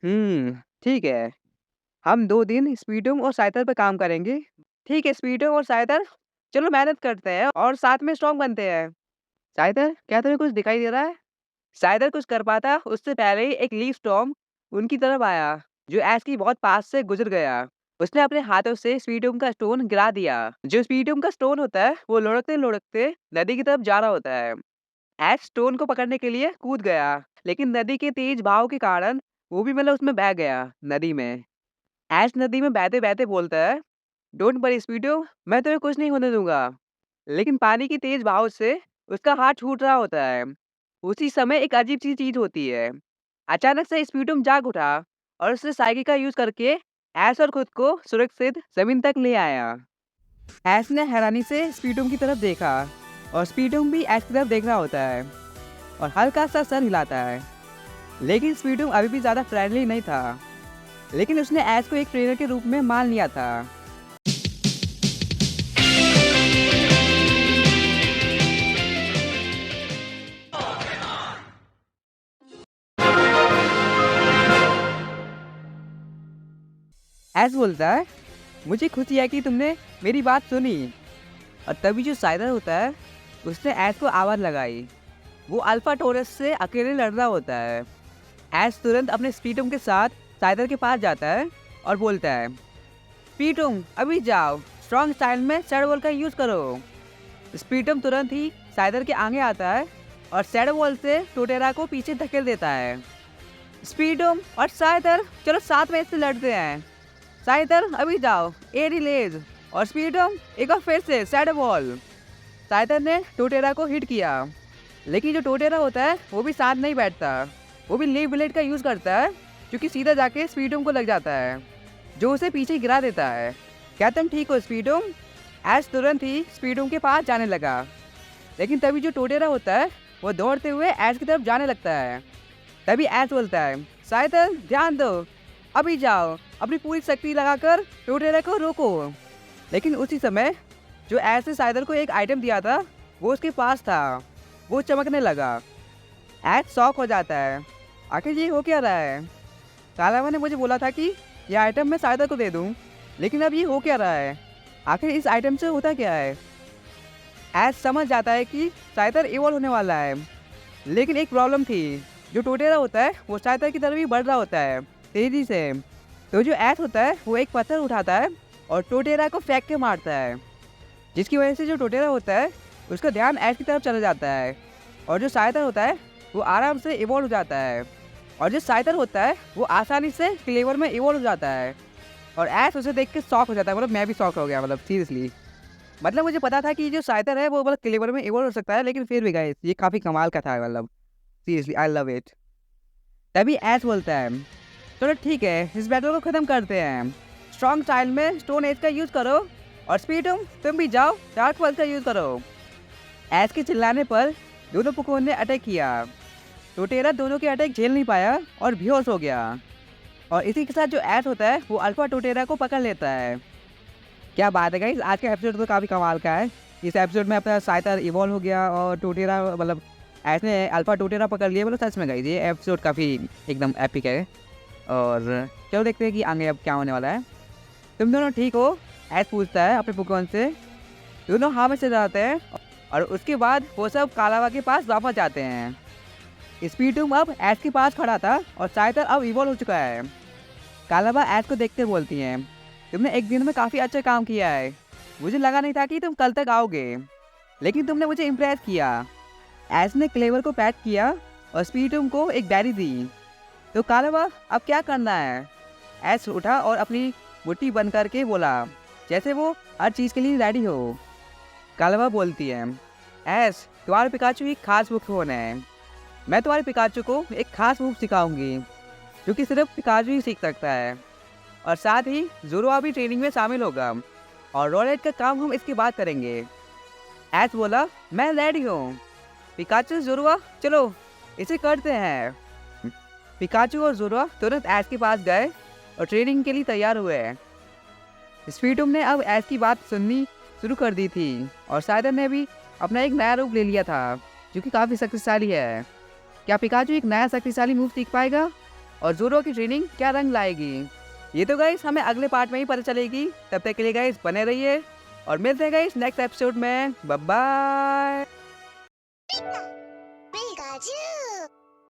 ठीक है। हम 2 दिन स्पीडुम और साइतर पे काम करेंगे। ठीक है स्पीडुम और साइतर, चलो मेहनत करते हैं और साथ में स्ट्रॉन्ग बनते हैं। साइतर, क्या तुम्हें कुछ दिखाई दे रहा है? साइतर कुछ कर पाता उससे पहले ही एक लीफ स्टॉर्म उनकी तरफ आया, जो ऐश की बहुत पास से गुजर गया। उसने अपने हाथों से स्पीडुम का स्टोन गिरा दिया। जो स्पीडुम का स्टोन होता है, वो लुढ़कते-लुढ़कते नदी की तरफ जा रहा होता है। ऐश स्टोन को पकड़ने के लिए कूद गया, लेकिन नदी के तेज बहाव के कारण वो भी उसमें बह गया, नदी में। ऐश नदी में बहते-बहते बोलता है, डोंट वरी स्पीडो, मैं तुम्हें कुछ नहीं होने दूँगा। लेकिन पानी की तेज बहाव से उसका हाथ छूट रहा होता है। उसी समय एक अजीब-सी चीज़ होती है। अचानक से स्पीडो जाग उठा और उसने साइकिल का यूज़ करके ऐश और खुद को सुरक्षित ज़मीन तक ले आया। ऐश ने हैरानी से स्पीडो की तरफ देखा और स्पीडो भी ऐश की तरफ देख रहा होता है और हल्का-सा सर हिलाता है। लेकिन स्पीडो अभी भी ज़्यादा फ्रेंडली नहीं था। लेकिन उसने ऐश को एक ट्रेनर के रूप में मान लिया था। ऐश बोलता है, मुझे खुशी है कि तुमने मेरी बात सुनी। और तभी जो साइदर होता है, उसने ऐश को आवाज़ लगाई। वो अल्फा टोरस से अकेले लड़ रहा होता है। ऐश तुरंत अपने स्पीडुम के साथ साइदर के पास जाता है और बोलता है, स्पीडुम अभी जाओ, स्ट्रॉन्ग स्टाइल में सैड वॉल का यूज़ करो। स्पीडुम तुरंत ही साइदर के आगे आता है और सैड वॉल से टोटेरा को पीछे धकेल देता है। स्पीडुम और साइदर, चलो साथ में इससे लड़ते हैं। साइदर अभी जाओ, ए रिलेज। और स्पीडुम एक बार फिर से सैड वॉल। साइदर ने टोटेरा को हिट किया, लेकिन जो टोटेरा होता है वो भी साथ नहीं बैठता। वो भी लीव ब्लेड का यूज़ करता है, जो कि सीधा जाके स्पीडुम को लग जाता है, जो उसे पीछे गिरा देता है। क्या तुम ठीक हो स्पीडुम? ऐश तुरंत ही स्पीडुम के पास जाने लगा, लेकिन तभी जो टोटेरा होता है वो दौड़ते हुए ऐश की तरफ जाने लगता है। तभी ऐश बोलता है, साइदर ध्यान दो, अभी जाओ, अपनी पूरी शक्ति लगाकर टोटेरा को रोको। लेकिन उसी समय जो ऐश ने साइदर को एक आइटम दिया था, वो उसके पास था। वो चमकने लगा। ऐश शॉक हो जाता है, आखिर ये हो क्या रहा है? कालावा ने मुझे बोला था कि ये आइटम मैं साइदर को दे दूं, लेकिन अब ये हो क्या रहा है? आखिर इस आइटम से होता क्या है? ऐश समझ जाता है कि साइदर इवॉल्व होने वाला है, लेकिन एक प्रॉब्लम थी। जो टोटेरा होता है वो साइदर की तरफ ही बढ़ रहा होता है, तेजी से। तो जो ऐश होता है वो एक पत्थर उठाता है और टोटेरा को फेंक के मारता है, जिसकी वजह से जो टोटेरा होता है उसका ध्यान ऐश की तरफ चला जाता है और जो साइदर होता है वो आराम से इवॉल्व हो जाता है। और जो साइदर होता है वो आसानी से क्लेवर में इवॉल्व हो जाता है और ऐश उसे देख के शॉक हो जाता है। मैं भी शॉक हो गया, सीरियसली। मुझे पता था कि जो साइदर है वो क्लेवर में इवॉल्व हो सकता है, लेकिन फिर भी गाइस ये काफ़ी कमाल का था। Seriously I love it. तभी ऐश बोलता है, चलो ठीक है, इस बैटल को ख़त्म करते हैं। स्ट्रॉन्ग स्टाइल में स्टोन एज का यूज़ करो और स्पीडुम तुम भी जाओ, डार्क वर्ल्ड का यूज़ करो। ऐश के चिल्लाने पर दोनों पोकेमॉन ने अटैक किया। टोटेरा दोनों के अटैक झेल नहीं पाया और बेहोश हो गया। और इसी के साथ जो ऐश होता है वो अल्फा टोटेरा को पकड़ लेता है। क्या बात है गाइस, आज का एपिसोड तो काफ़ी कमाल का है। इस एपिसोड में अपना साइतर इवॉल्व हो गया और टोटेरा ऐश ने अल्फा टोटेरा पकड़ लिया। सच में गाइस ये एपिसोड काफ़ी एकदम एपिक है। और चलो देखते हैं कि आगे अब क्या होने वाला है। तुम दोनों ठीक हो? ऐश पूछता है अपने पोकेमॉन से। दोनों हाँ में से जाते हैं और उसके बाद वो सब कालावा के पास वापस जाते हैं। स्पीडुम अब ऐश के पास खड़ा था और साइतर अब इवॉल्व हो चुका है। कालावा ऐश को देखते बोलती है, तुमने एक दिन में काफ़ी अच्छा काम किया है। मुझे लगा नहीं था कि तुम कल तक आओगे, लेकिन तुमने मुझे इम्प्रेस किया। ऐश ने क्लेवर को पैक किया और स्पीडुम को एक बैरी दी। तो कालावा अब क्या करना है? ऐश उठा और अपनी मुट्ठी बंद करके बोला, जैसे वो हर चीज़ के लिए रेडी हो। कालावा बोलती है, ऐश तुम्हारे पिकाचू एक खास पोकेमॉन है। मैं तुम्हारे पिकाचू को एक खास मूव सिखाऊंगी, जो कि सिर्फ पिकाचू ही सीख सकता है। और साथ ही ज़ोरोआ भी ट्रेनिंग में शामिल होगा और रोलेट का काम हम इसके बाद करेंगे। ऐश बोला, मैं रेडी हूँ। पिकाचू ज़ोरोआ चलो इसे करते हैं। पिकाचू और ज़ोरोआ तुरंत ऐश के पास गए और ट्रेनिंग के लिए तैयार हुए। स्पीडुम ने अब ऐश की बात सुननी शुरू कर दी थी और साइदर ने भी अपना एक नया रूप ले लिया था, जो कि काफ़ी शक्तिशाली है। क्या पिकाचू एक नया शक्तिशाली मूव सीख पाएगा? और ज़ोरो की ट्रेनिंग क्या रंग लाएगी। ये तो गाइस हमें अगले पार्ट में ही पता चलेगी। तब तक के लिए गाइस बने रहिए और मिलते हैं गाइस नेक्स्ट एपिसोड में। Bye bye. Pikachu!